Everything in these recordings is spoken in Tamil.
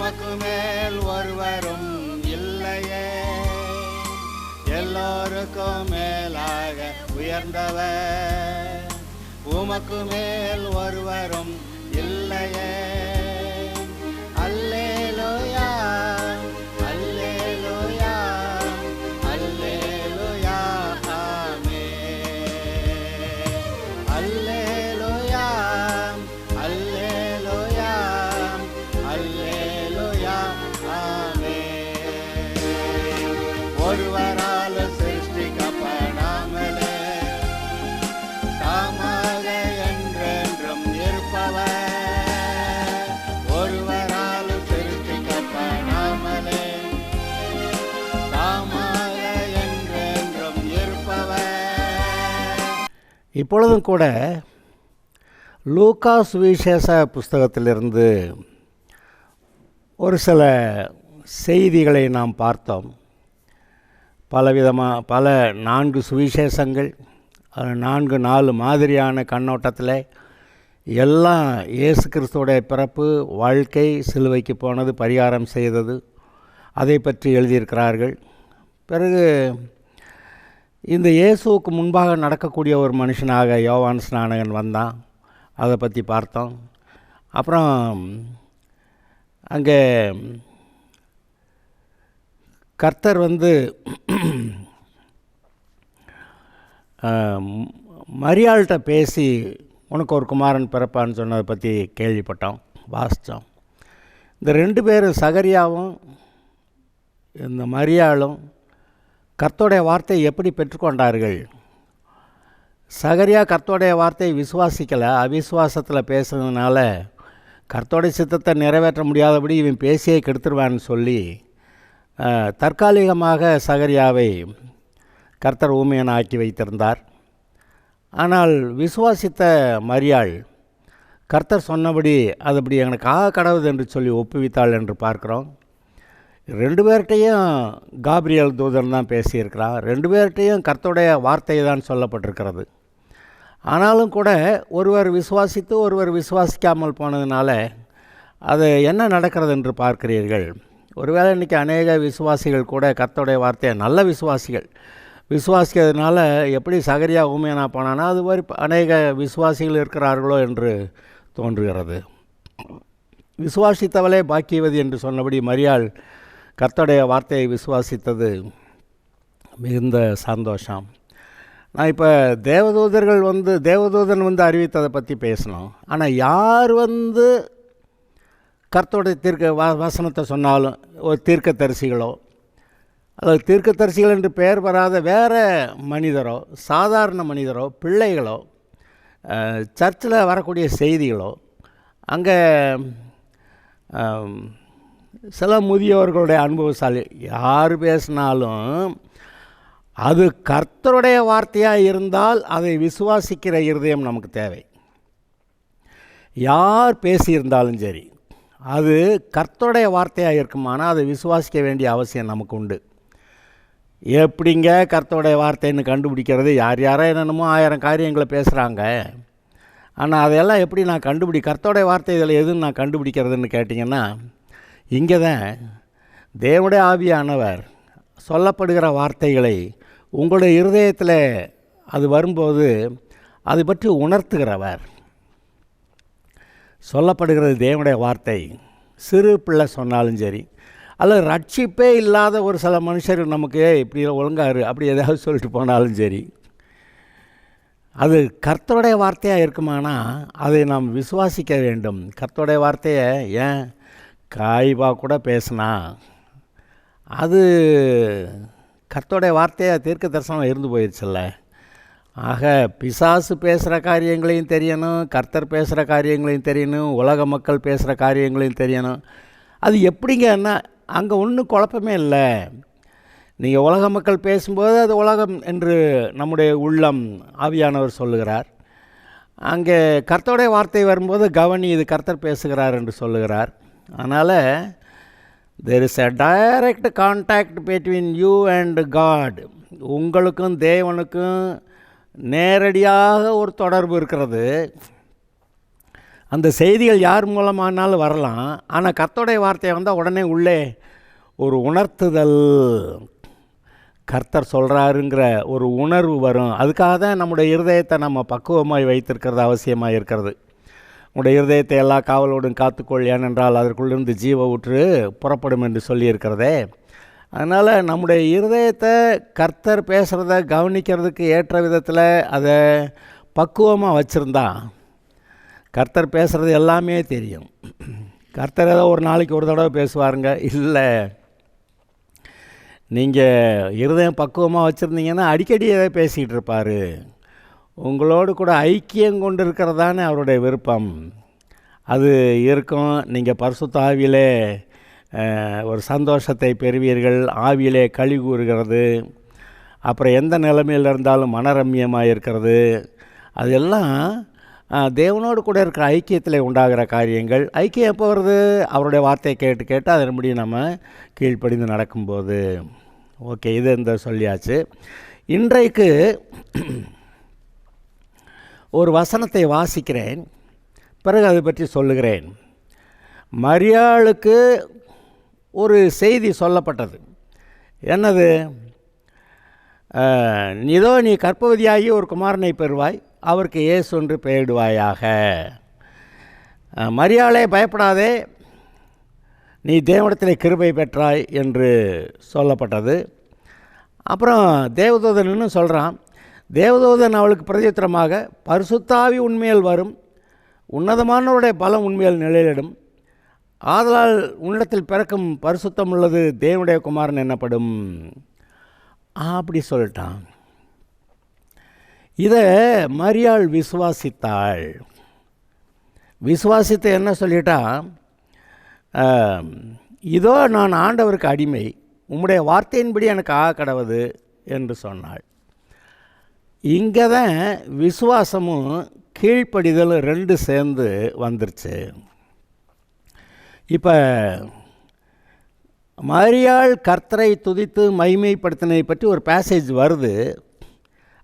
உமக்கு மேல் ஒருவரும் இல்லையே, எல்லோருக்கும் மேலாக உயர்ந்தவர். உமக்கு மேல் ஒருவரும் இல்லையே. அல்லேலூயா, அல்லேலூயா, அல்லேலூயா, ஆமென். அல்லேலூயா, அல்லேலூயா, அல்லேலூயா, ஆமென். ஒருவரால் சிருஷ்டிக்கப்படாமலே தாமாக என்றென்றும் இருப்பவர். ஒருவரால் சிருஷ்டிக்கப்படாமலே தாமாக என்றென்றும் இருப்பவர். இப்பொழுதும் கூட லூக்கா சுவிசேஷ புஸ்தகத்திலிருந்து ஒரு சில செய்திகளை நாம் பார்த்தோம். பல 4 சுவிசேஷங்கள், 4 மாதிரியான கண்ணோட்டத்தில் எல்லாம் இயேசு கிறிஸ்துவோடைய பிறப்பு, வாழ்க்கை, சிலுவைக்கு போனது, பரிகாரம் செய்தது, அதை பற்றி எழுதியிருக்கிறார்கள். பிறகு இந்த இயேசுவுக்கு முன்பாக நடக்கக்கூடிய ஒரு மனுஷனாக யோவான் ஸ்நானகன் வந்தான், அதை பற்றி பார்த்தோம். அப்புறம் அங்கே கர்த்தர் மரியாள்கிட்ட பேசி உனக்கு ஒரு குமாரன் பிறப்பான்னு சொன்னதை பற்றி கேள்விப்பட்டோம், வாசித்தோம். இந்த 2 பேரும், சகரியாவும் இந்த மரியாளும், கர்த்தருடைய வார்த்தையை எப்படி பெற்றுக்கொண்டார்கள்? சகரியா கர்த்தருடைய வார்த்தையை விசுவாசிக்கலை, அவிசுவாசத்தில் பேசுனதுனால கர்த்தருடைய சித்தத்தை நிறைவேற்ற முடியாதபடி இவன் பேசியே கெடுத்துருவான்னு சொல்லி தற்காலிகமாக சகரியாவை கர்த்தர் ஊமையன் ஆக்கி வைத்திருந்தார். ஆனால் விசுவாசித்த மரியாள் கர்த்தர் சொன்னபடி அதுபடி எனக்கு கடவுது என்று சொல்லி ஒப்புவித்தாள் என்று பார்க்குறோம். 2 பேர்கிட்டையும் காபிரியல் தூதன் தான் பேசியிருக்கிறான். 2 பேர்கிட்டையும் கர்த்தருடைய வார்த்தை தான் சொல்லப்பட்டிருக்கிறது. ஆனாலும் கூட ஒருவர் விசுவாசித்து ஒருவர் விசுவாசிக்காமல் போனதுனால அது என்ன நடக்கிறது என்று பார்க்கிறீர்கள். ஒருவேளை இன்றைக்கி அநேக விசுவாசிகள் கூட கர்த்தருடைய வார்த்தையை, நல்ல விசுவாசிக்கிறதுனால எப்படி சகரியா ஊமையனா போனானா அது மாதிரி அநேக விசுவாசிகள் இருக்கிறார்களோ என்று தோன்றுகிறது. விசுவாசித்தவளே பாக்கியவதி என்று சொன்னபடி மரியாள் கர்த்தருடைய வார்த்தையை விசுவாசித்தது மிகுந்த சந்தோஷம். நான் இப்போ தேவதூதன் அறிவித்ததை பற்றி பேசணும். ஆனால் யார் கர்த்தருடைய வசனத்தை சொன்னாலும், ஒரு தீர்க்கதரிசிகளோ அல்லது தீர்க்கதரிசிகள் என்று பெயர் வராத வேறு மனிதரோ, சாதாரண மனிதரோ, பிள்ளைகளோ, சர்ச்சில் வரக்கூடிய செய்திகளோ, அங்கே சில முதியோர்களுடைய அனுபவசாலி யார் பேசினாலும் அது கர்த்தருடைய வார்த்தையாக இருந்தால் அதை விசுவாசிக்கிற இருதயம் நமக்கு தேவை. யார் பேசியிருந்தாலும் சரி, அது கர்த்தருடைய வார்த்தையாக இருக்குமானால் அதை விசுவாசிக்க வேண்டிய அவசியம் நமக்கு உண்டு. எப்படிங்க கர்த்தருடைய வார்த்தைன்னு கண்டுபிடிக்கிறது? யாரோ என்னென்னமோ 1000 காரியங்களை பேசுகிறாங்க. ஆனால் அதையெல்லாம் எப்படி நான் கர்த்தருடைய வார்த்தை இதில் எதுன்னு நான் கண்டுபிடிக்கிறதுன்னு கேட்டிங்கன்னா, இங்கே தான் தேவனுடைய ஆவியானவர் சொல்லப்படுகிற வார்த்தைகளை உங்களுடைய இருதயத்தில் அது வரும்போது அதை பற்றி உணர்த்துகிறவர். சொல்லப்படுகிறது தேவனுடைய வார்த்தை, சிறு பிள்ளை சொன்னாலும் சரி, அல்லது ரட்சிப்பே இல்லாத ஒரு சில மனுஷர் நமக்கு இப்படி ஒழுங்காரு அப்படி ஏதாவது சொல்லிட்டு போனாலும் சரி, அது கர்த்தருடைய வார்த்தையாக இருக்குமானா அதை நாம் விசுவாசிக்க வேண்டும். கர்த்தருடைய வார்த்தையை ஏன் காய்பா கூட பேசினா அது கர்த்தருடைய வார்த்தையாக தீர்க்க தரிசனம் இருந்து போயிடுச்சுல்ல. ஆக பிசாசு பேசுகிற காரியங்களையும் தெரியணும், கர்த்தர் பேசுகிற காரியங்களையும் தெரியணும், உலக மக்கள் பேசுகிற காரியங்களையும் தெரியணும். அது எப்படிங்கன்னா அங்கே ஒன்றும் குழப்பமே இல்லை. நீங்கள் உலக மக்கள் பேசும்போது அது உலகம் என்று நம்முடைய உள்ளம் ஆவியானவர் சொல்லுகிறார். அங்கே கர்த்தருடைய வார்த்தை வரும்போது கவனி, இது கர்த்தர் பேசுகிறார் என்று சொல்லுகிறார். அதனால் there is a direct contact between you and God. உங்களுக்கும் தேவனுக்கும் நேரடியாக ஒரு தொடர்பு இருக்கிறது. அந்த செய்திகள் யார் மூலமானாலும் வரலாம். ஆனால் கர்த்தருடைய வார்த்தை வந்தால் உடனே உள்ளே ஒரு உணர்த்துதல், கர்த்தர் சொல்கிறாருங்கிற ஒரு உணர்வு வரும். அதுக்காக தான் நம்முடைய இருதயத்தை நம்ம பக்குவமாய் வைத்திருக்கிறது அவசியமாக இருக்கிறது. உடைய இருதயத்தை எல்லா காவலோடும் காத்துக்கொள், ஏனென்றால் அதற்குள்ளிருந்து ஜீவ ஊற்று புறப்படும் என்று சொல்லியிருக்கிறதே. அதனால் நம்முடைய இருதயத்தை கர்த்தர் பேசுகிறத கவனிக்கிறதுக்கு ஏற்ற விதத்தில் அதை பக்குவமாக வச்சுருந்தா கர்த்தர் பேசுகிறது எல்லாமே தெரியும். கர்த்தர் ஏதோ ஒரு நாளைக்கு ஒரு தடவை பேசுவாருங்க, இல்லை. நீங்கள் இருதயம் பக்குவமாக வச்சுருந்தீங்கன்னா அடிக்கடி எதை பேசிகிட்டு இருப்பார். உங்களோடு கூட ஐக்கியம் கொண்டு இருக்கிறதானே அவருடைய விருப்பம். அது இருக்கும். நீங்கள் பரிசுத்த ஆவியிலே ஒரு சந்தோஷத்தை பெறுவீர்கள். ஆவியிலே களி கூறுகிறது. அப்புறம் எந்த நிலைமையில் இருந்தாலும் மனரம்யமாக இருக்கிறது. அதெல்லாம் தேவனோடு கூட இருக்கிற ஐக்கியத்தில் உண்டாகிற காரியங்கள். ஐக்கியம் எப்போ வருது? அவருடைய வார்த்தையை கேட்டு கேட்டு அதன்படி நம்ம கீழ்ப்படிந்து நடக்கும்போது. ஓகே, இது இந்த சொல்லியாச்சு. இன்றைக்கு ஒரு வசனத்தை வாசிக்கிறேன், பிறகு அதை பற்றி சொல்லுகிறேன். மரியாளுக்கு ஒரு செய்தி சொல்லப்பட்டது. என்னது? இதோ நீ கர்ப்பவதியாகி ஒரு குமாரனை பெறுவாய், அவருக்கு இயேசு என்று பெயரிடுவாயாக. மரியாளே, பயப்படாதே, நீ தேவனிடத்தில் கிருபை பெற்றாய் என்று சொல்லப்பட்டது. அப்புறம் தேவதூதன் இன்னும் சொல்கிறான். தேவதூதன் அவளுக்கு பிரதியுத்தரமாக, பரிசுத்த ஆவி உன்மேல் வரும், உன்னதமானவருடைய பலம் உண்மையில் நிலையிடும், ஆதலால் உன்னிடத்தில் பிறக்கும் பரிசுத்தம் உள்ளது தேவனுடைய குமாரன் என்னப்படும். அப்படி சொல்லிட்டான். இதை மரியாள் விசுவாசித்தாள். விசுவாசித்து என்ன சொல்லிட்டா? இதோ நான் ஆண்டவருக்கு அடிமை, உம்முடைய வார்த்தையின்படி எனக்கு ஆக கடவுது என்று சொன்னாள். இங்கே தான் விசுவாசமும் கீழ்ப்படிதலும் ரெண்டு சேர்ந்து வந்துருச்சு. இப்போ மரியாள் கர்த்தரை துதித்து மகிமைப்படுத்தினை பற்றி ஒரு பேசேஜ் வருது.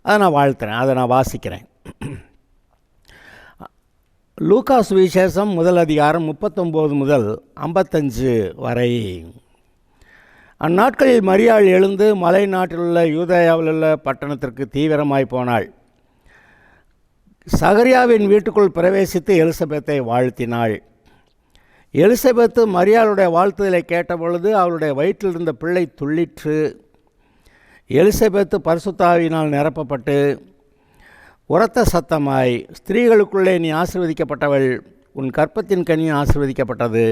அதை நான் வாழ்த்துறேன், அதை நான் வாசிக்கிறேன். லூக்கா சுவிசேஷம் 1 அதிகாரம் 39 முதல் 55 வரை. அந்நாட்களில் மரியாள் எழுந்து மலை நாட்டிலுள்ள யூதேயாவிலுள்ள பட்டணத்திற்கு தீவிரமாய் போனாள். சகரியாவின் வீட்டுக்குள் பிரவேசித்து எலிசபெத்தை வாழ்த்தினாள். எலிசபெத்து மரியாளுடைய வாழ்த்துதலை கேட்டபொழுது அவளுடைய வயிற்றில் இருந்த பிள்ளை துள்ளிற்று. எலிசபெத்து பரிசுத்த ஆவியினால் நிரப்பப்பட்டு உரத்த சத்தமாய், ஸ்திரீகளுக்குள்ளே நீ ஆசீர்வதிக்கப்பட்டவள், உன் கர்ப்பத்தின் கனியும் ஆசீர்வதிக்கப்பட்டது.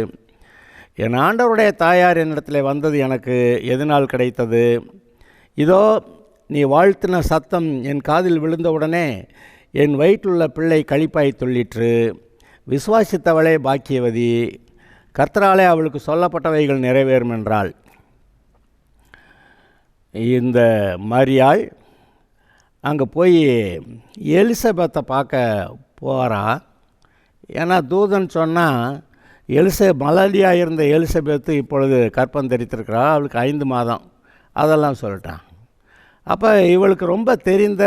என் ஆண்டவருடைய தாயார் என்னிடத்தில் வந்தது எனக்கு எதனால் கிடைத்தது? இதோ நீ வாழ்த்தின சத்தம் என் காதில் விழுந்தவுடனே என் வயிற்றுள்ள பிள்ளை களிப்பாய் துள்ளிற்று. விசுவாசித்தவளே பாக்கியவதி, கர்த்தராலே அவளுக்கு சொல்லப்பட்டவைகள் நிறைவேறும் என்றாள். இந்த மரியாள் அங்கே போய் எலிசபெத்தை பார்க்க போகிறா. ஏன்னா தூதன் சொன்னால் மலடியாக இருந்த எலிசபெத்து இப்பொழுது கர்ப்பம் தரித்திருக்கிறா, அவளுக்கு 5 மாதம். அதெல்லாம் சொல்லிட்டான். அப்போ இவளுக்கு ரொம்ப தெரிந்த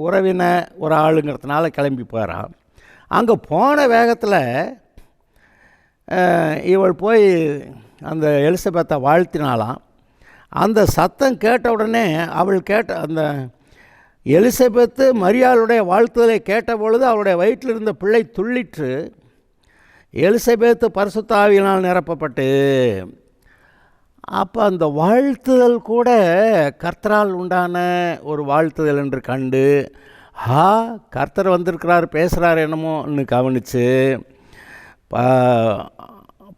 உறவின ஒரு ஆளுங்கிறதுனால கிளம்பி போகிறான். அங்கே போன வேகத்தில் இவள் போய் அந்த எலிசபெத்தை வாழ்த்தினாலாம். அந்த சத்தம் கேட்ட உடனே அந்த எலிசபெத்து மரியாளுடைய வாழ்த்துதலை கேட்ட பொழுது அவளுடைய வயிற்றில் இருந்த பிள்ளை துள்ளிற்று. எலிசபெத்து பரிசுத்த ஆவியினால் நிரப்பப்பட்டு, அப்போ அந்த வாழ்த்துதல் கூட கர்த்தரால் உண்டான ஒரு வாழ்த்துதல் என்று கண்டு, கர்த்தர் வந்திருக்கிறார், பேசுகிறார் என்னமோன்னு கவனித்து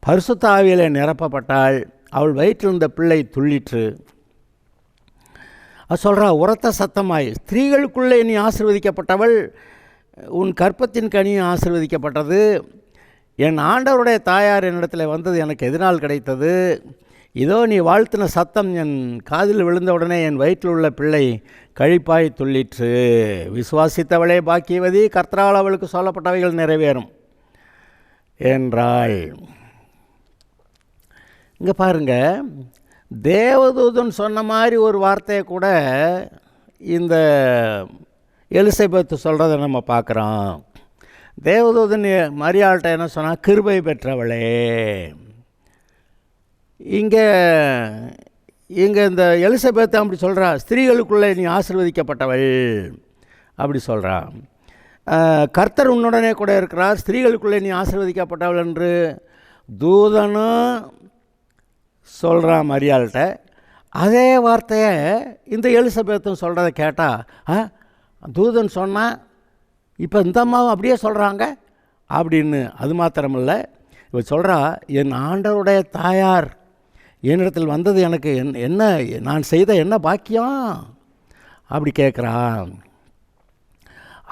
பரிசுத்த ஆவியிலே நிரப்பப்பட்டாள். அவள் வயிற்றில் இருந்த பிள்ளை துள்ளிற்று. அது சொல்கிறா, உரத்த சத்தமாய், ஸ்திரீகளுக்குள்ளே நீ ஆசீர்வதிக்கப்பட்டவள், உன் கர்ப்பத்தின் கனியும் ஆசீர்வதிக்கப்பட்டது. என் ஆண்டவருடைய தாயார் என்னிடத்தில் வந்தது எனக்கு எதனால் கிடைத்தது? இதோ நீ வாழ்த்தின சத்தம் என் காதில் விழுந்தவுடனே என் வயிற்றில் உள்ள பிள்ளை கழிப்பாய் துள்ளிற்று. விசுவாசித்தவளே பாக்கியவதி, கர்த்தரால் அவளுக்கு சொல்லப்பட்டவைகள் நிறைவேறும் என்றாள். இங்கே பாருங்கள், தேவதூதன் சொன்ன மாதிரி ஒரு வார்த்தையை கூட இந்த எலிசபெத்து சொல்கிறத நம்ம பார்க்குறோம். தேவதூதன் மரியாள்கிட்ட என்ன சொன்னால், கிருபை பெற்றவளே. இங்கே இந்த எலிசபெத் அப்படி சொல்கிறா, ஸ்திரீகளுக்குள்ளே நீ ஆசீர்வதிக்கப்பட்டவள் அப்படி சொல்கிறா. கர்த்தர் உன்னுடனே கூட இருக்கிறார், ஸ்திரீகளுக்குள்ளே நீ ஆசீர்வதிக்கப்பட்டவள் என்று தூதனும் சொல்கிறான் மரியாள்கிட்ட. அதே வார்த்தையை இந்த எலிசபெத்தும் சொல்கிறத கேட்டால், தூதன் சொன்னால் இப்போ இந்த அம்மாவும் அப்படியே சொல்கிறாங்க அப்படின்னு. அது மாத்திரமில்லை, இவ சொல்கிறா, என் ஆண்டவருடைய தாயார் என்னிடத்தில் வந்தது எனக்கு என்ன நான் செய்த என்ன பாக்கியம் அப்படி கேட்குறான்.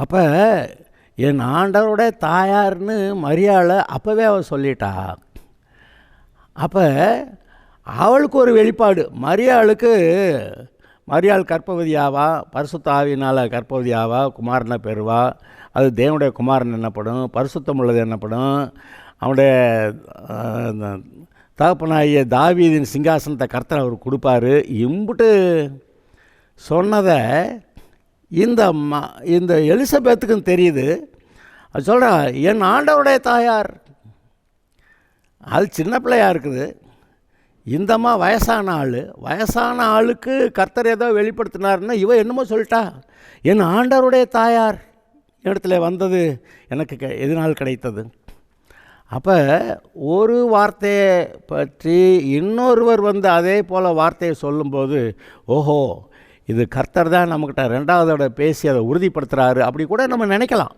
அப்போ என் ஆண்டவருடைய தாயார்னு மரியாளை அப்போவே அவள் சொல்லிட்டா. அப்போ அவளுக்கு ஒரு வெளிப்பாடு. மரியாள் கர்ப்பவதியாவா, பரிசுத்த ஆவியினால் கர்ப்பவதியாவா, குமாரனை பெறுவா. அது தேவனுடைய குமாரன் என்னப்படும், பரிசுத்தம் உள்ளது என்னப்படும். அவனுடைய தகப்பனாகிய தாவீதின் சிங்காசனத்தை கர்த்தர் அவர் கொடுப்பாரு. இம்புட்டு சொன்னதை இந்த எலிசபெத்துக்கும் தெரியுது. அது சொல்கிறா, என் ஆண்டவருடைய தாயார். அது சின்ன பிள்ளையாக இருக்குது. இந்தம்மா வயசான ஆளுக்கு கர்த்தர் ஏதோ வெளிப்படுத்தினார்னா இவ என்னமோ சொல்லிட்டா, என் ஆண்டவருடைய தாயார் இடத்துல வந்தது எனக்கு எதனால் கிடைத்தது. அப்போ ஒரு வார்த்தையை பற்றி இன்னொருவர் அதே போல் வார்த்தையை சொல்லும்போது, ஓஹோ இது கர்த்தர் தான் நம்மக்கிட்ட ரெண்டாவதோட பேசி அதை உறுதிப்படுத்துகிறாரு அப்படி கூட நம்ம நினைக்கலாம்.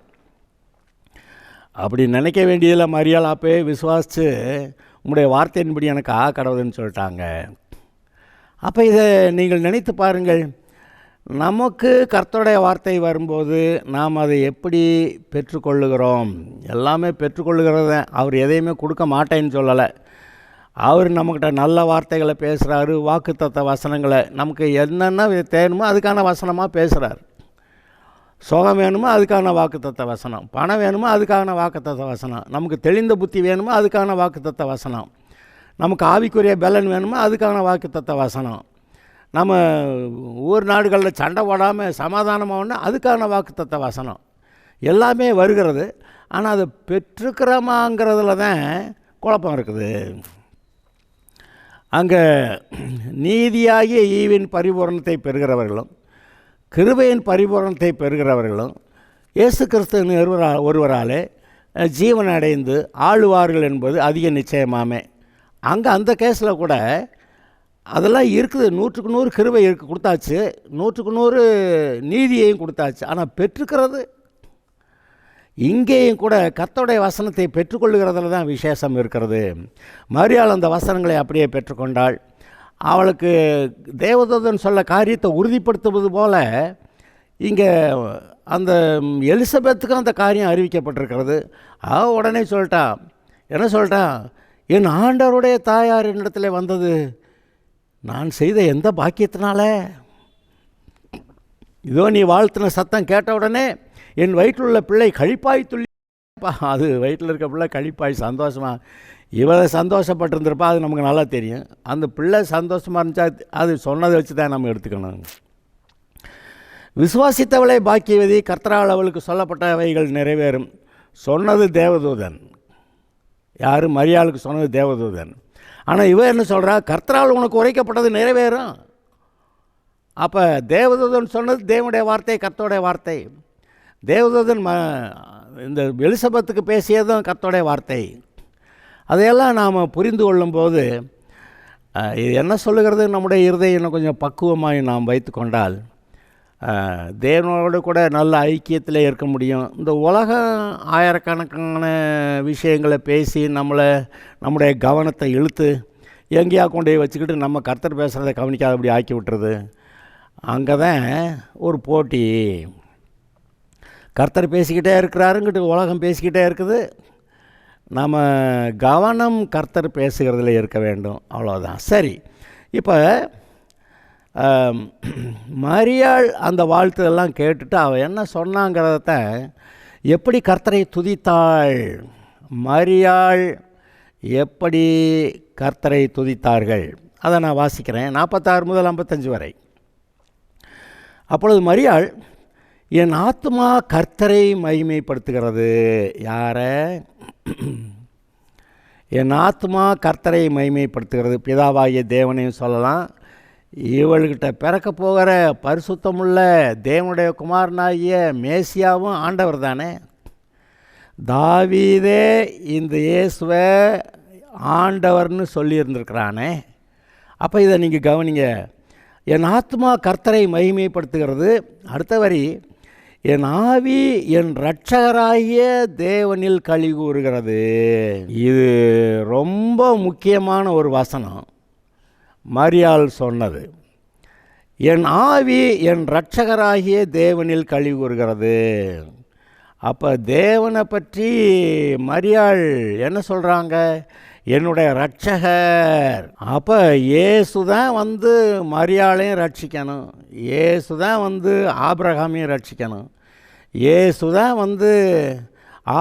அப்படி நினைக்க வேண்டியதில் மரியாள் அப்பே விசுவாசித்து உங்களுடைய வார்த்தையின்படி எனக்கு கடவுதுன்னு சொல்லிட்டாங்க. அப்போ இதை நீங்கள் நினைத்து பாருங்கள். நமக்கு கர்த்தருடைய வார்த்தை வரும்போது நாம் அதை எப்படி பெற்றுக்கொள்ளுகிறோம்? எல்லாமே பெற்றுக்கொள்ளுகிறத. அவர் எதையுமே கொடுக்க மாட்டேன்னு சொல்லலை. அவர் நம்மக்கிட்ட நல்ல வார்த்தைகளை பேசுகிறாரு, வாக்குத்தத்த வசனங்களை. நமக்கு என்னென்ன தேணுமோ அதுக்கான வசனமாக பேசுகிறார். சுகம் வேணுமோ அதுக்கான வாக்குத்தத்த வசனம், பணம் வேணுமோ அதுக்கான வாக்குத்தத்த வசனம், நமக்கு தெளிந்த புத்தி வேணுமோ அதுக்கான வாக்குத்தத்த வசனம், நமக்கு ஆவிக்குரிய பலன் வேணுமோ அதுக்கான வாக்குத்தத்த வசனம், நம்ம ஊர் நாடுகளில் சண்டை போடாமல் சமாதானமாகனா அதுக்கான வாக்குத்தத்த வசனம் எல்லாமே வருகிறது. ஆனால் அதை பெற்றுக்கிறோமாங்கிறதுல தான் குழப்பம் இருக்குது. அங்கே நீதியாகிய ஈவின் பரிபூரணத்தை பெறுகிறவர்களும் கிருபையின் பரிபூரணத்தை பெறுகிறவர்களும் இயேசு கிறிஸ்து ஒருவராலே ஜீவன் அடைந்து ஆளுவார்கள் என்பது அதிக நிச்சயமாமே. அங்கே அந்த கேஸில் கூட அதெல்லாம் இருக்குது. 100க்கு 100 கிருபை கொடுத்தாச்சு, 100க்கு 100 நீதியையும் கொடுத்தாச்சு. ஆனால் பெற்றுக்கிறது இங்கேயும் கூட கர்த்தருடைய வசனத்தை பெற்றுக்கொள்ளுகிறதுல தான் விசேஷம் இருக்கிறது. மரியாள் அந்த வசனங்களை அப்படியே பெற்றுக்கொண்டாள். அவளுக்கு தேவதூதன் சொல்ல காரியத்தை உறுதிப்படுத்துவது போல் இங்கே அந்த எலிசபெத்துக்கும் அந்த காரியம் அறிவிக்கப்பட்டிருக்கிறது. உடனே சொல்லிட்டா, என்ன சொல்லிட்டா, என் ஆண்டவருடைய தாயார் என்னிடத்தில் வந்தது நான் செய்த எந்த பாக்கியத்தினால? இதோ நீ வாழ்த்தின சத்தம் கேட்ட உடனே என் வயிற்றில் உள்ள பிள்ளை கழிப்பாய் துள்ளி. அது வயிற்றில் இருக்க பிள்ளை கழிப்பாய் சந்தோஷமாக இவரை சந்தோஷப்பட்டிருந்திருப்பா. அது நமக்கு நல்லா தெரியும். அந்த பிள்ளை சந்தோஷமாக இருந்துச்சா அது சொன்னதை வச்சு தான் நம்ம எடுத்துக்கணும். விசுவாசித்தவளை பாக்கியவதி, கர்த்தரால் அவளுக்கு சொல்லப்பட்டவைகள் நிறைவேறும். சொன்னது தேவதூதன். யார்? மரியாளுக்கு சொன்னது தேவதூதன். ஆனால் இவ என்ன சொல்கிறா? கர்த்தரால் உனக்கு உரைக்கப்பட்டது நிறைவேறும். அப்போ தேவதூதன் சொன்னது தேவனுடைய வார்த்தை, கர்த்தருடைய வார்த்தை. தேவதூதன் இந்த எலிசபெத்துக்கு பேசியதும் கர்த்தருடைய வார்த்தை. அதையெல்லாம் நாம் புரிந்து கொள்ளும்போது இது என்ன சொல்லுகிறது? நம்முடைய இருதயம் இன்னும் கொஞ்சம் பக்குவமாக நாம் வைத்து கொண்டால் தேவனோடு கூட நல்ல ஐக்கியத்தில் இருக்க முடியும். இந்த உலகம் ஆயிரக்கணக்கான விஷயங்களை பேசி நம்முடைய கவனத்தை இழுத்து எங்கேயா கொண்டு வச்சுக்கிட்டு நம்ம கர்த்தர் பேசுகிறத கவனிக்காதபடி ஆக்கி விட்டுறது. அங்கே தான் ஒரு போட்டி. கர்த்தர் பேசிக்கிட்டே இருக்கிறாருங்கிட்டு உலகம் பேசிக்கிட்டே இருக்குது. நம்ம கவனம் கர்த்தர் பேசுகிறதுல இருக்க வேண்டும். அவ்வளோதான். சரி, இப்போ மரியாள் அந்த வாழ்த்தெல்லாம் கேட்டுட்டு அவள் என்ன சொன்னாங்கிறத எப்படி கர்த்தரை துதித்தாள், மரியாள் எப்படி கர்த்தரை துதித்தார்கள் அதை நான் வாசிக்கிறேன். 46 முதல் 55 வரை. அப்பொழுது மரியாள், என் ஆத்துமா கர்த்தரை மகிமைப்படுத்துகிறது. யாரை? என் ஆத்துமா கர்த்தரை மகிமைப்படுத்துகிறது. பிதாவாகிய தேவனையும் சொல்லலாம். இவள்கிட்ட பிறக்க போகிற பரிசுத்தமுள்ள தேவனுடைய குமாரனாகிய மேசியாவும் ஆண்டவர் தானே. தாவீதே இந்த இயேசுவை ஆண்டவர்னு சொல்லியிருந்திருக்கிறானே. அப்போ இதை நீங்கள் கவனிங்க. என் ஆத்மா கர்த்தரை மகிமைப்படுத்துகிறது. அடுத்த வரி, என் ஆவி என் இரட்சகராகிய தேவனில் களி கூறுகிறது. இது ரொம்ப முக்கியமான ஒரு வசனம். மரியாள் சொன்னது, என் ஆவி என் இரட்சகராகிய தேவனில் களி கூறுகிறது. அப்போ தேவனை பற்றி மரியாள் என்ன சொல்கிறாங்க? என்னுடைய இரட்சகர். அப்போ இயேசு தான் வந்து மரியாளையும் ரட்சிக்கணும், இயேசு தான் வந்து ஆபிரகாமையும் ரட்சிக்கணும், இயேசு தான் வந்து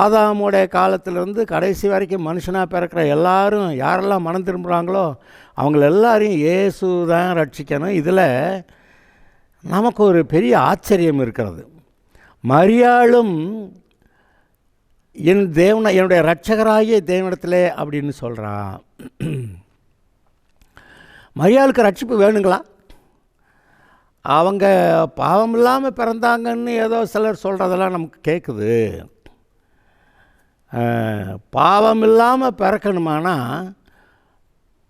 ஆதாமுடைய காலத்திலேருந்து கடைசி வரைக்கும் மனுஷனாக பிறக்கிற எல்லாரும் யாரெல்லாம் மனம் திரும்புகிறாங்களோ அவங்கள எல்லாரையும் இயேசு தான் ரட்சிக்கணும். இதில் நமக்கு ஒரு பெரிய ஆச்சரியம் இருக்கிறது. மரியாளும் என்னுடைய இரட்சகராகிய தேவனிடத்திலே அப்படின்னு சொல்கிறான். மரியாளுக்கு ரட்சிப்பு வேணுங்களா? அவங்க பாவம் இல்லாமல் பிறந்தாங்கன்னு ஏதோ சிலர் சொல்கிறதெல்லாம் நமக்கு கேட்குது. பாவம் இல்லாமல் பிறக்கணுமானா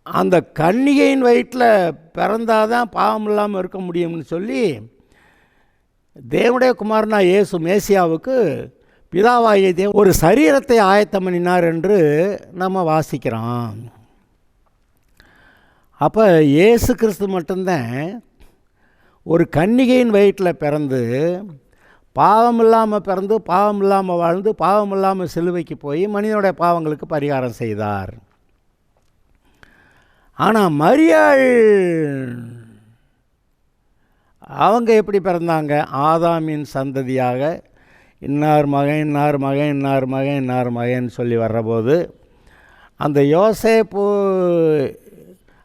அந்த கன்னிகையின் வயிற்றில் பிறந்தாதான் பாவம் இல்லாமல் இருக்க முடியும்னு சொல்லி தேவனுடைய குமாரனா இயேசு மேசியாவுக்கு பிதாவாகிய தேவன் ஒரு சரீரத்தை ஆயத்தம் பண்ணினார் என்று நம்ம வாசிக்கிறோம். அப்போ இயேசு கிறிஸ்து மட்டும்தான் ஒரு கன்னிகையின் வயிற்றில் பிறந்து பாவம் இல்லாமல் பிறந்து பாவம் இல்லாமல் வாழ்ந்து பாவம் இல்லாமல் சிலுவைக்கு போய் மனிதனுடைய பாவங்களுக்கு பரிகாரம் செய்தார். ஆனால் மரியாள் அவங்க எப்படி பிறந்தாங்க? ஆதாமின் சந்ததியாக இன்னார் மகன் இன்னார் மகன் இன்னார் மகன் இன்னார் மகன் சொல்லி வர்றபோது அந்த யோசேப்பு,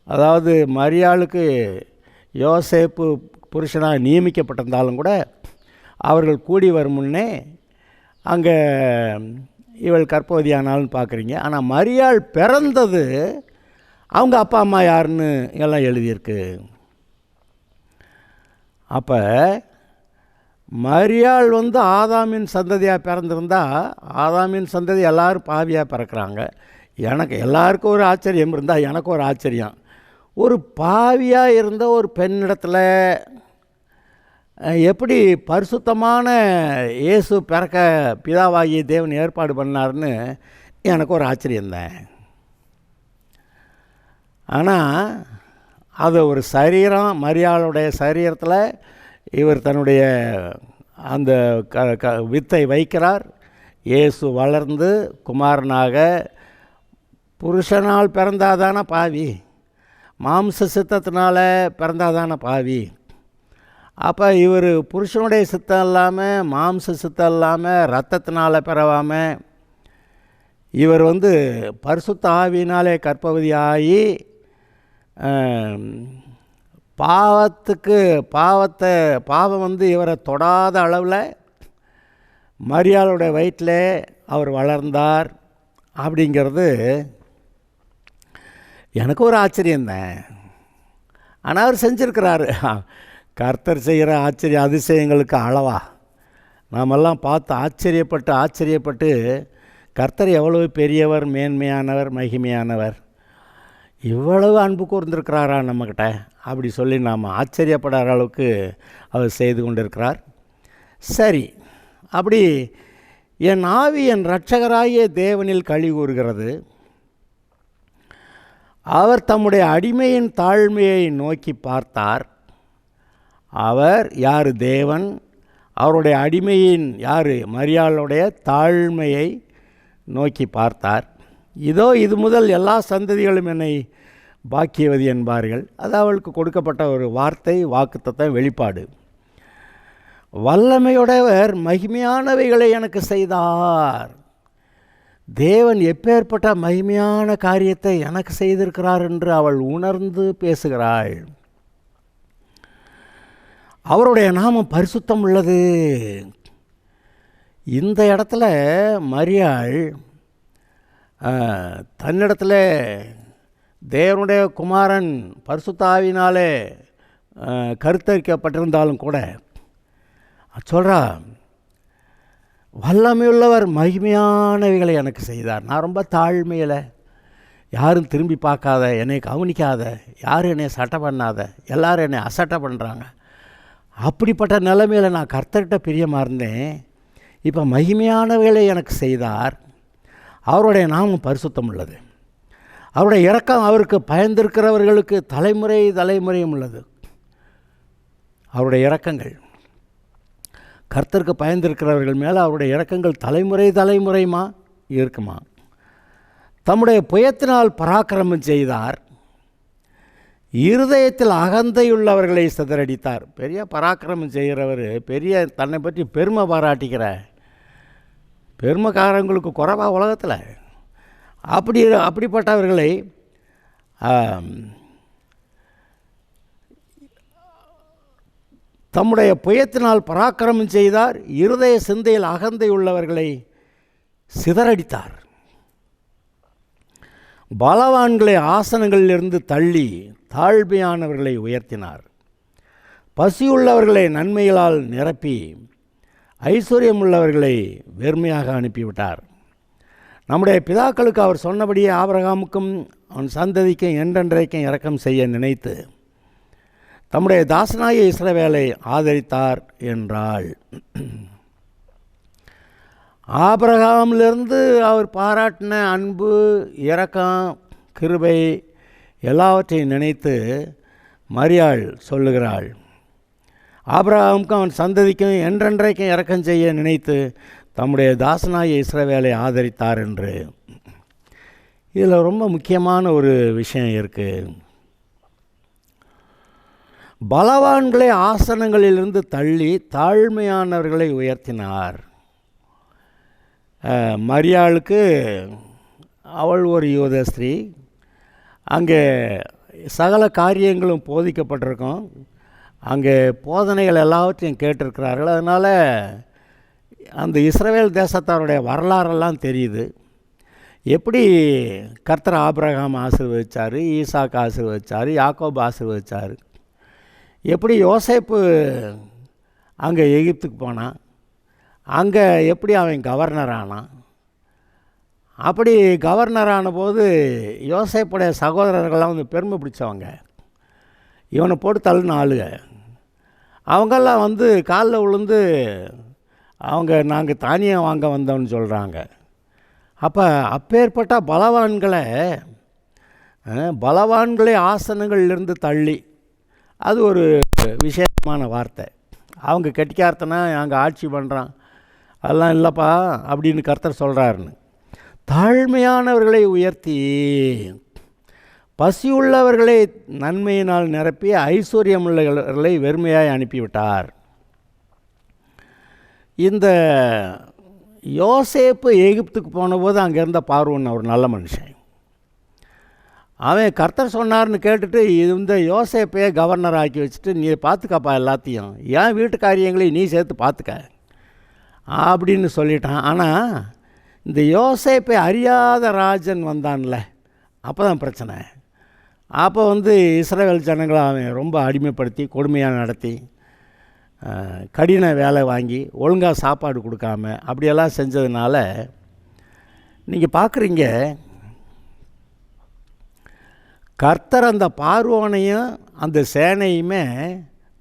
அதாவது மரியாளுக்கு யோசேப்பு புருஷனாக நியமிக்கப்பட்டிருந்தாலும் கூட அவர்கள் கூடி வரும் முன்னே அங்கே இவள் கர்ப்பவதியானாலும் பார்க்குறீங்க. ஆனால் மரியாள் பிறந்தது அவங்க அப்பா அம்மா யாருன்னு எல்லாம் எழுதியிருக்கு. அப்போ மரியாள் வந்து ஆதாமின் சந்ததியாக பிறந்திருந்தா ஆதாமின் சந்ததி எல்லோரும் பாவியாக பிறக்கிறாங்க. எனக்கு எல்லாருக்கும் ஒரு ஆச்சரியம் இருந்தால் எனக்கு ஒரு ஆச்சரியம். ஒரு பாவியாக இருந்த ஒரு பெண்ணிடத்தில் எப்படி பரிசுத்தமான இயேசு பிறக்க பிதாவாகிய தேவன் ஏற்பாடு பண்ணார்னு எனக்கு ஒரு ஆச்சரியம்தான். ஆனால் அது ஒரு சரீரம், மரியாளுடைய சரீரத்தில் இவர் தன்னுடைய அந்த வித்தை வைக்கிறார். இயேசு வளர்ந்து குமாரனாக புருஷனால் பிறந்தாதான பாவி, மாம்ச சித்தத்தினால பிறந்தாதான பாவி. அப்போ இவர் புருஷனுடைய சித்தம் இல்லாமல் மாம்ச சித்தம் இல்லாமல் இரத்தத்தினால் பிறவாமல் இவர் வந்து பரிசுத்த ஆவியினாலே கர்ப்பவதியாகி பாவம் வந்து இவரை தொடாத அளவில் மரியாளுடைய வயிற்றில் அவர் வளர்ந்தார். அப்படிங்கிறது எனக்கு ஒரு ஆச்சரியம்தான். ஆனால் அவர் செஞ்சுருக்கிறாரு. கர்த்தர் செய்கிற அதிசயங்களுக்கு அளவா நாமெல்லாம் பார்த்து ஆச்சரியப்பட்டு கர்த்தர் எவ்வளவு பெரியவர், மேன்மையானவர், மகிமையானவர், இவ்வளவு அன்பு கூர்ந்திருக்கிறாரா நம்மக்கிட்ட அப்படி சொல்லி நாம் ஆச்சரியப்படுற அளவுக்கு அவர் செய்து கொண்டிருக்கிறார். சரி, அப்படி என் ஆவி என் இரட்சகராகிய தேவனில் களி கூறுகிறது. அவர் தம்முடைய அடிமையின் தாழ்மையை நோக்கி பார்த்தார். அவர் யார்? தேவன். அவருடைய அடிமையின் யார்? மரியாளுடைய தாழ்மையை நோக்கி பார்த்தார். இதோ இது முதல் எல்லா சந்ததிகளும் என்னை பாக்கியவதி என்பார்கள். அது அவளுக்கு கொடுக்கப்பட்ட ஒரு வார்த்தை, வாக்குத்தத்தம், வெளிப்பாடு. வல்லமையுடையவர் மகிமையானவைகளை எனக்கு செய்தார். தேவன் எப்பேற்பட்ட மகிமையான காரியத்தை எனக்கு செய்திருக்கிறார் என்று அவள் உணர்ந்து பேசுகிறாள். அவருடைய நாமம் பரிசுத்தம் உள்ளது. இந்த இடத்துல மரியாள் தன்னிடத்தில் தேவனுடைய குமாரன் பரிசுத்த ஆவியினாலே கருத்தரிக்கப்பட்டிருந்தாலும் கூட சொல்கிறா, வல்லமையுள்ளவர் மகிமையானவைகளை எனக்கு செய்தார். நான் ரொம்ப தாழ்மையில், யாரும் திரும்பி பார்க்காத, என்னை கவனிக்காத, யாரும் என்னை சட்டை பண்ணாத, எல்லோரும் என்னை அசட்டை பண்ணுறாங்க. அப்படிப்பட்ட நிலைமையில் நான் கர்த்தர்கிட்ட பிரியமாக இருந்தேன். இப்போ மகிமையானவைகளை எனக்கு செய்தார். அவருடைய நாமம் பரிசுத்தம் உள்ளது. அவருடைய இரக்கம் அவருக்கு பயந்திருக்கிறவர்களுக்கு தலைமுறை தலைமுறையும் உள்ளது. அவருடைய இரக்கங்கள் கர்த்தருக்கு பயந்திருக்கிறவர்கள் மேலே அவருடைய இரக்கங்கள் தலைமுறை தலைமுறையுமா இருக்குமா. தம்முடைய புயத்தினால் பராக்கிரமம் செய்தார். இருதயத்தில் அகந்தையுள்ளவர்களை சிதறடித்தார். பெரிய பராக்கிரமம் செய்கிறவர், பெரிய தன்னை பற்றி பெருமை பாராட்டிக்கிற பெருமைக்காரங்களுக்கு குறைவா உலகத்தில். அப்படிப்பட்டவர்களை தம்முடைய புயத்தினால் பராக்கிரமம் செய்தார். இருதய சிந்தையில் அகந்தை உள்ளவர்களை சிதறடித்தார். பலவான்களை ஆசனங்களிலிருந்து தள்ளி தாழ்மையானவர்களை உயர்த்தினார். பசியுள்ளவர்களை நன்மைகளால் நிரப்பி ஐஸ்வர்யம் உள்ளவர்களை வெறுமையாக அனுப்பிவிட்டார். நம்முடைய பிதாக்களுக்கு அவர் சொன்னபடியே ஆபிரகாமுக்கும் அவன் சந்ததிக்கும் என்றென்றைக்கும் இரக்கம் செய்ய நினைத்து தம்முடைய தாசனாகிய இஸ்ரவேலை ஆதரித்தார் என்றாள். ஆபிரகாமிலிருந்து அவர் பாராட்டின அன்பு, இரக்கம், கிருபை எல்லாவற்றையும் நினைத்து மரியாள் சொல்லுகிறாள். ஆபிரகாமுக்கும் அவன் சந்ததிக்கும் என்றென்றைக்கும் இரக்கம் செய்ய நினைத்து தம்முடைய தாசனாகிய இஸ்ரவேலை ஆதரித்தார் என்று. இதில் ரொம்ப முக்கியமான ஒரு விஷயம் இருக்குது. பலவான்களை ஆசனங்களிலிருந்து தள்ளி தாழ்மையானவர்களை உயர்த்தினார். மரியாளுக்கு, அவள் ஒரு யூத ஸ்திரீ, அங்கே சகல காரியங்களும் போதிக்கப்பட்டிருக்கும். அங்கே போதனைகள் எல்லாவற்றையும் கேட்டிருக்கிறார்கள். அதனால் அந்த இஸ்ரவேல் தேசத்தாருடைய வரலாறெல்லாம் தெரியுது. எப்படி கர்த்தர் ஆபிரகாம் ஆசீர்வதிச்சார், ஈசாக்கு ஆசீர்வதிச்சார், யாக்கோபு ஆசீர்வதிச்சார், எப்படி யோசேப்பு அங்கே எகிப்துக்கு போனான், அங்கே எப்படி அவன் கவர்னர் ஆனான். அப்படி கவர்னர் ஆனபோது யோசேப்புடைய சகோதரர்கள்லாம் வந்து பெருமை பிடிச்சவங்க, இவனை போட்டு தள்ளின ஆளுங்க. அவங்கெல்லாம் வந்து காலில் விழுந்து அவங்க நாங்கள் தானியம் வாங்க வந்தோம்னு சொல்கிறாங்க. அப்பேற்பட்ட பலவான்களை ஆசனங்களிலிருந்து தள்ளி, அது ஒரு விசேஷமான வார்த்தை. அவங்க கெட்டிக்காரத்தனா நாங்கள் ஆட்சி பண்ணுறான், அதெல்லாம் இல்லைப்பா அப்படின்னு கர்த்தர் சொல்கிறாருன்னு. தாழ்மையானவர்களை உயர்த்தி பசியுள்ளவர்களை நன்மையினால் நிரப்பி ஐஸ்வர்யம் உள்ளவர்களை வெறுமையாய் அனுப்பிவிட்டார். இந்த யோசேப்பு எகிப்துக்கு போனபோது அங்கே இருந்த பார்வோன் ஒரு நல்ல மனுஷன். அவன் கர்த்தர் சொன்னார்னு கேட்டுட்டு இந்த யோசேப்பையே கவர்னர் ஆக்கி வச்சுட்டு, நீ பார்த்துக்கப்பா எல்லாத்தையும், ஏன் வீட்டு காரியங்களையும் நீ சேர்த்து பார்த்துக்க அப்படின்னு சொல்லிட்டான். ஆனால் இந்த யோசேப்பை அறியாத ராஜன் வந்தான்ல, அப்போ தான் பிரச்சனை. அப்போ வந்து இஸ்ரவேல் ஜனங்களை அவன் ரொம்ப அடிமைப்படுத்தி கொடுமையாக நடத்தி கடின வேலை வாங்கி ஒழுங்காக சாப்பாடு கொடுக்காம அப்படியெல்லாம் செஞ்சதுனால நீங்கள் பார்க்குறீங்க, கர்த்தர் அந்த பார்வோனையும் அந்த சேனையுமே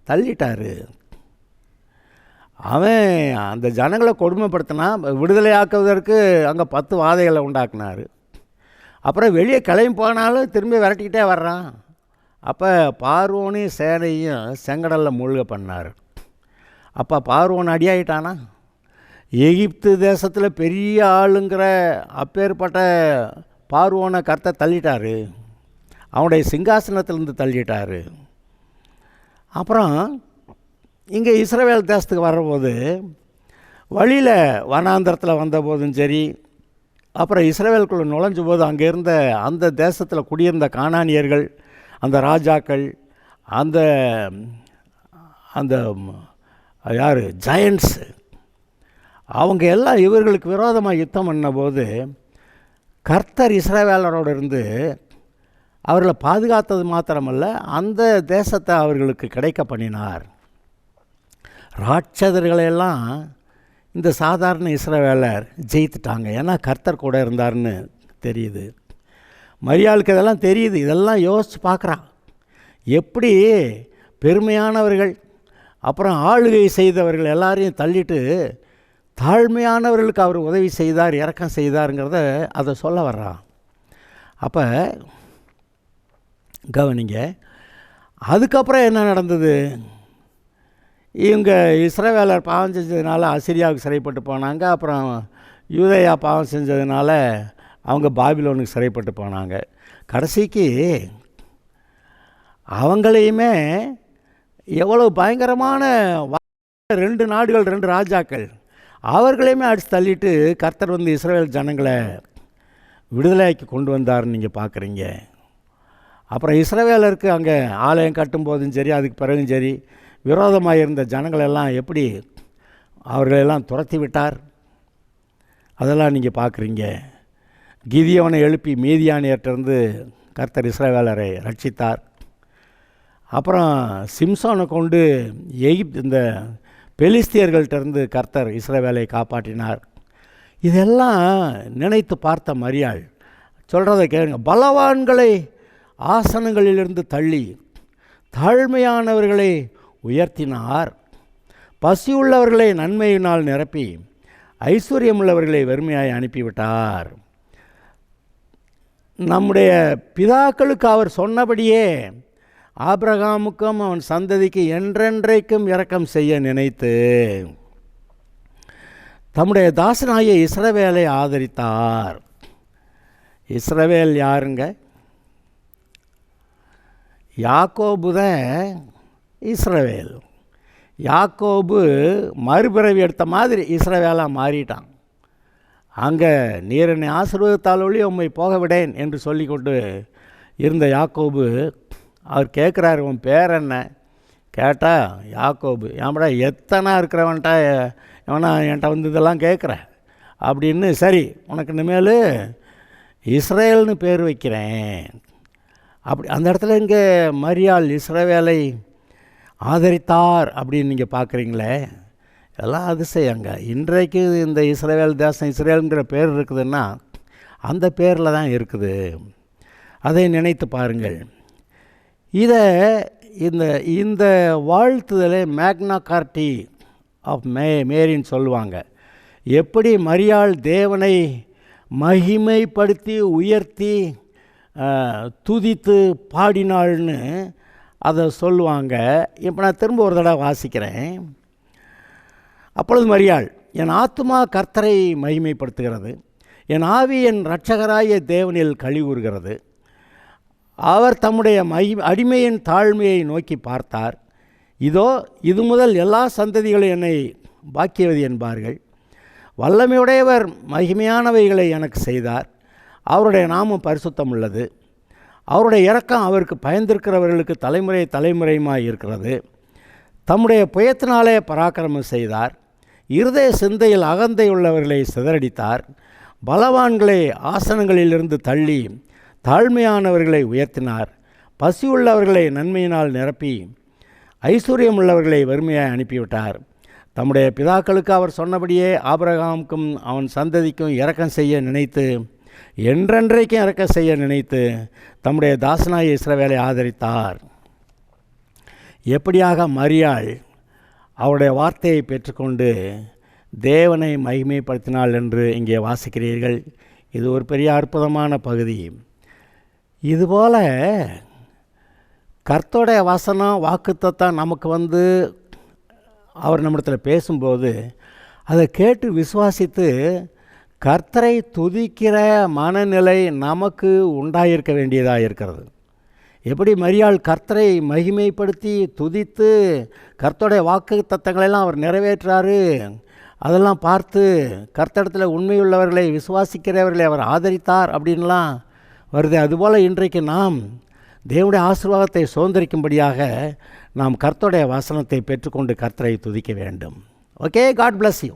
தள்ளிட்டார். அவன் அந்த ஜனங்களை கொடுமைப்படுத்தினா, விடுதலையாக்குவதற்கு அங்கே 10 வாதைகளை உண்டாக்குனார். அப்புறம் வெளியே கிளம்பி போனாலும் திரும்பி விரட்டிக்கிட்டே வர்றான். அப்போ பார்வோனையும் சேனையும் செங்கடலில் மூழ்க பண்ணார். அப்போ பார்வோன் அடியாயிட்டானா? எகிப்து தேசத்தில் பெரிய ஆளுங்கிற அப்பேற்பட்ட பார்வோனை கர்த்தர் தள்ளிட்டார், அவனுடைய சிங்காசனத்திலேருந்து தள்ளிட்டார். அப்புறம் இங்கே இஸ்ரவேல் தேசத்துக்கு வர்றபோது வழியில் வனாந்தரத்தில் வந்தபோதும் சரி, அப்புறம் இஸ்ரவேலுக்குள்ளே நுழைஞ்ச போது அங்கே இருந்த அந்த தேசத்தில் குடியிருந்த கானானியர்கள், அந்த ராஜாக்கள், அந்த அந்த யார் ஜெயண்ட்ஸு அவங்க எல்லாம் இவர்களுக்கு விரோதமாக யுத்தம் பண்ணபோது கர்த்தர் இஸ்ரவேலரோடு இருந்து அவர்களை பாதுகாத்தது மாத்திரமல்ல, அந்த தேசத்தை அவர்களுக்கு கிடைக்க பண்ணினார். ராட்சதர்களையெல்லாம் இந்த சாதாரண இஸ்ரவேலர் ஜெயித்துட்டாங்க. ஏன்னா கர்த்தர் கூட இருந்தார்னு தெரியுது. மரியாளுக்கு இதெல்லாம் தெரியுது. இதெல்லாம் யோசித்து பார்க்குறான். எப்படி பெருமையானவர்கள், அப்புறம் ஆளுகை செய்தவர்கள் எல்லாரையும் தள்ளிட்டு தாழ்மையானவர்களுக்கு அவர் உதவி செய்தார், இரக்கம் செய்தாருங்கிறத அதை சொல்ல வர்றான். அப்போ கவனிங்க, அதுக்கப்புறம் என்ன நடந்தது? இவங்க இஸ்ரவேலர் பாவம் செஞ்சதுனால அசிரியாவுக்கு சிறைப்பட்டு போனாங்க. அப்புறம் யூதேயா பாவம் செஞ்சதுனால அவங்க பாபிலோனுக்கு சிறைப்பட்டு போனாங்க. கடைசிக்கு அவங்களையுமே எவ்வளோ பயங்கரமான 2 நாடுகள் 2 ராஜாக்கள் அவர்களையுமே அடித்து தள்ளிட்டு கர்த்தர் வந்து இஸ்ரவேல் ஜனங்களை விடுதலையாக்கி கொண்டு வந்தார்னு நீங்கள் பார்க்குறீங்க. அப்புறம் இஸ்ரவேலருக்கு அங்கே ஆலயம் கட்டும்போதும் சரி, அதுக்கு பிறகும் சரி, விரோதமாக இருந்த ஜனங்களெல்லாம் எப்படி அவர்களெல்லாம் துரத்தி விட்டார், அதெல்லாம் நீங்கள் பார்க்குறீங்க. கிதியோனை எழுப்பி மீதியானியர்கிட்டருந்து கர்த்தர் இஸ்ரவேலரை ரட்சித்தார். அப்புறம் சிம்சோனை கொண்டு இந்த பெலிஸ்தியர்கள்ட்டிருந்து கர்த்தர் இஸ்ரவேலை காப்பாற்றினார். இதெல்லாம் நினைத்து பார்த்த மரியாள் சொல்கிறத கேளுங்க. பலவான்களை ஆசனங்களிலிருந்து தள்ளி தாழ்மையானவர்களை உயர்த்தினார். பசியுள்ளவர்களை நன்மையினால் நிரப்பி ஐஸ்வர்யமுள்ளவர்களை வெறுமையாய் அனுப்பிவிட்டார். நம்முடைய பிதாக்களுக்கு அவர் சொன்னபடியே ஆபிரகாமுக்கும் அவன் சந்ததிக்கு என்றென்றைக்கும் இரக்கம் செய்ய நினைத்து தம்முடைய தாசனாகிய இஸ்ரவேலை ஆதரித்தார். இஸ்ரவேல் யாருங்க? யாக்கோபு தான் இஸ்ரவேல். யாக்கோபு மறுபிறவி எடுத்த மாதிரி இஸ்ரவேலாக மாறிட்டான். அங்கே நீர் என்னை ஆசீர்வாதத்தால் ஒளி உம்மை போக விடேன் என்று சொல்லி கொண்டு இருந்த யாக்கோபு அவர் கேட்குறாரு, உன் பேர் என்ன கேட்டால் யாக்கோபு. ஏன்டா எத்தனை இருக்கிறவன்ட்டா எவனா என்கிட்ட வந்து இதெல்லாம் கேட்குற அப்படின்னு. சரி, உனக்கு இனிமேல் இஸ்ரேல்னு பேர் வைக்கிறேன் அப்படி. அந்த இடத்துல இங்கே மரியாள் இஸ்ரவேலை ஆதரித்தார் அப்படின்னு நீங்கள் பார்க்குறீங்களே, இதெல்லாம் அதிசயங்க. இன்றைக்கு இந்த இஸ்ரவேல் தேசம் இஸ்ரேலுங்கிற பேர் இருக்குதுன்னா அந்த பேரில் தான் இருக்குது. அதை நினைத்து பாருங்கள். இதை இந்த வாழ்த்துதலை மேக்னா கார்டி ஆஃப் மேரின்னு சொல்லுவாங்க. எப்படி மரியாள் தேவனை மகிமைப்படுத்தி உயர்த்தி துதித்து பாடினாள்னு அதை சொல்லுவாங்க. இப்போ நான் திரும்ப ஒரு தடவை வாசிக்கிறேன். அப்பொழுது மரியாள், என் ஆத்துமா கர்த்தரை மகிமைப்படுத்துகிறது, என் ஆவி என் இரட்சகராய தேவனில் களி கூறுகிறது. அவர் தம்முடைய அடிமையின் தாழ்மையை நோக்கி பார்த்தார். இதோ இது முதல் எல்லா சந்ததிகளும் என்னை பாக்கியவதி என்பார்கள். வல்லமையுடையவர் மகிமையானவைகளை எனக்கு செய்தார். அவருடைய நாமம் பரிசுத்தம் உள்ளது. அவருடைய இரக்கம் அவருக்கு பயந்திருக்கிறவர்களுக்கு தலைமுறை தலைமுறையுமாய் இருக்கிறது. தம்முடைய புயத்தினாலே பராக்கிரமம் செய்தார். இருதய சிந்தையில் அகந்தை உள்ளவர்களை சிதறடித்தார். பலவான்களை ஆசனங்களிலிருந்து தள்ளி தாழ்மையானவர்களை உயர்த்தினார். பசியுள்ளவர்களை நன்மையினால் நிரப்பி ஐஸ்வர்யம் உள்ளவர்களை வறுமையாய் அனுப்பிவிட்டார். தம்முடைய பிதாக்களுக்கு அவர் சொன்னபடியே ஆபிரகாமுக்கும் அவன் சந்ததிக்கும் இரக்கம் செய்ய நினைத்து என்றென்றைக்கும் இரக்கம் செய்ய நினைத்து தம்முடைய தாசனாகிய இஸ்ரவேலை ஆதரித்தார். எப்படியாக மரியாள் அவருடைய வார்த்தையை பெற்றுக்கொண்டு தேவனை மகிமைப்படுத்தினாள் என்று இங்கே வாசிக்கிறீர்கள். இது ஒரு பெரிய அற்புதமான பகுதி. இதுபோல் கர்த்தருடைய வசனம் வாக்குத்தத்தம் நமக்கு வந்து அவர் நம்மிடத்தில் பேசும்போது அதை கேட்டு விசுவாசித்து கர்த்தரை துதிக்கிற மனநிலை நமக்கு உண்டாயிருக்க வேண்டியதாக இருக்கிறது. எப்படி மரியாள் கர்த்தரை மகிமைப்படுத்தி துதித்து கர்த்தருடைய வாக்கு தத்தங்களெல்லாம் அவர் நிறைவேற்றாரு, அதெல்லாம் பார்த்து கர்த்தரிடத்தில் உண்மையுள்ளவர்களை விசுவாசிக்கிறவர்களை அவர் ஆதரித்தார் அப்படின்லாம் வருது. அதுபோல் இன்றைக்கு நாம் தேவனுடைய ஆசீர்வாதத்தை சுதந்திரிக்கும்படியாக நாம் கர்த்தருடைய வசனத்தை பெற்றுக்கொண்டு கர்த்தரை துதிக்க வேண்டும். Okay, God bless you.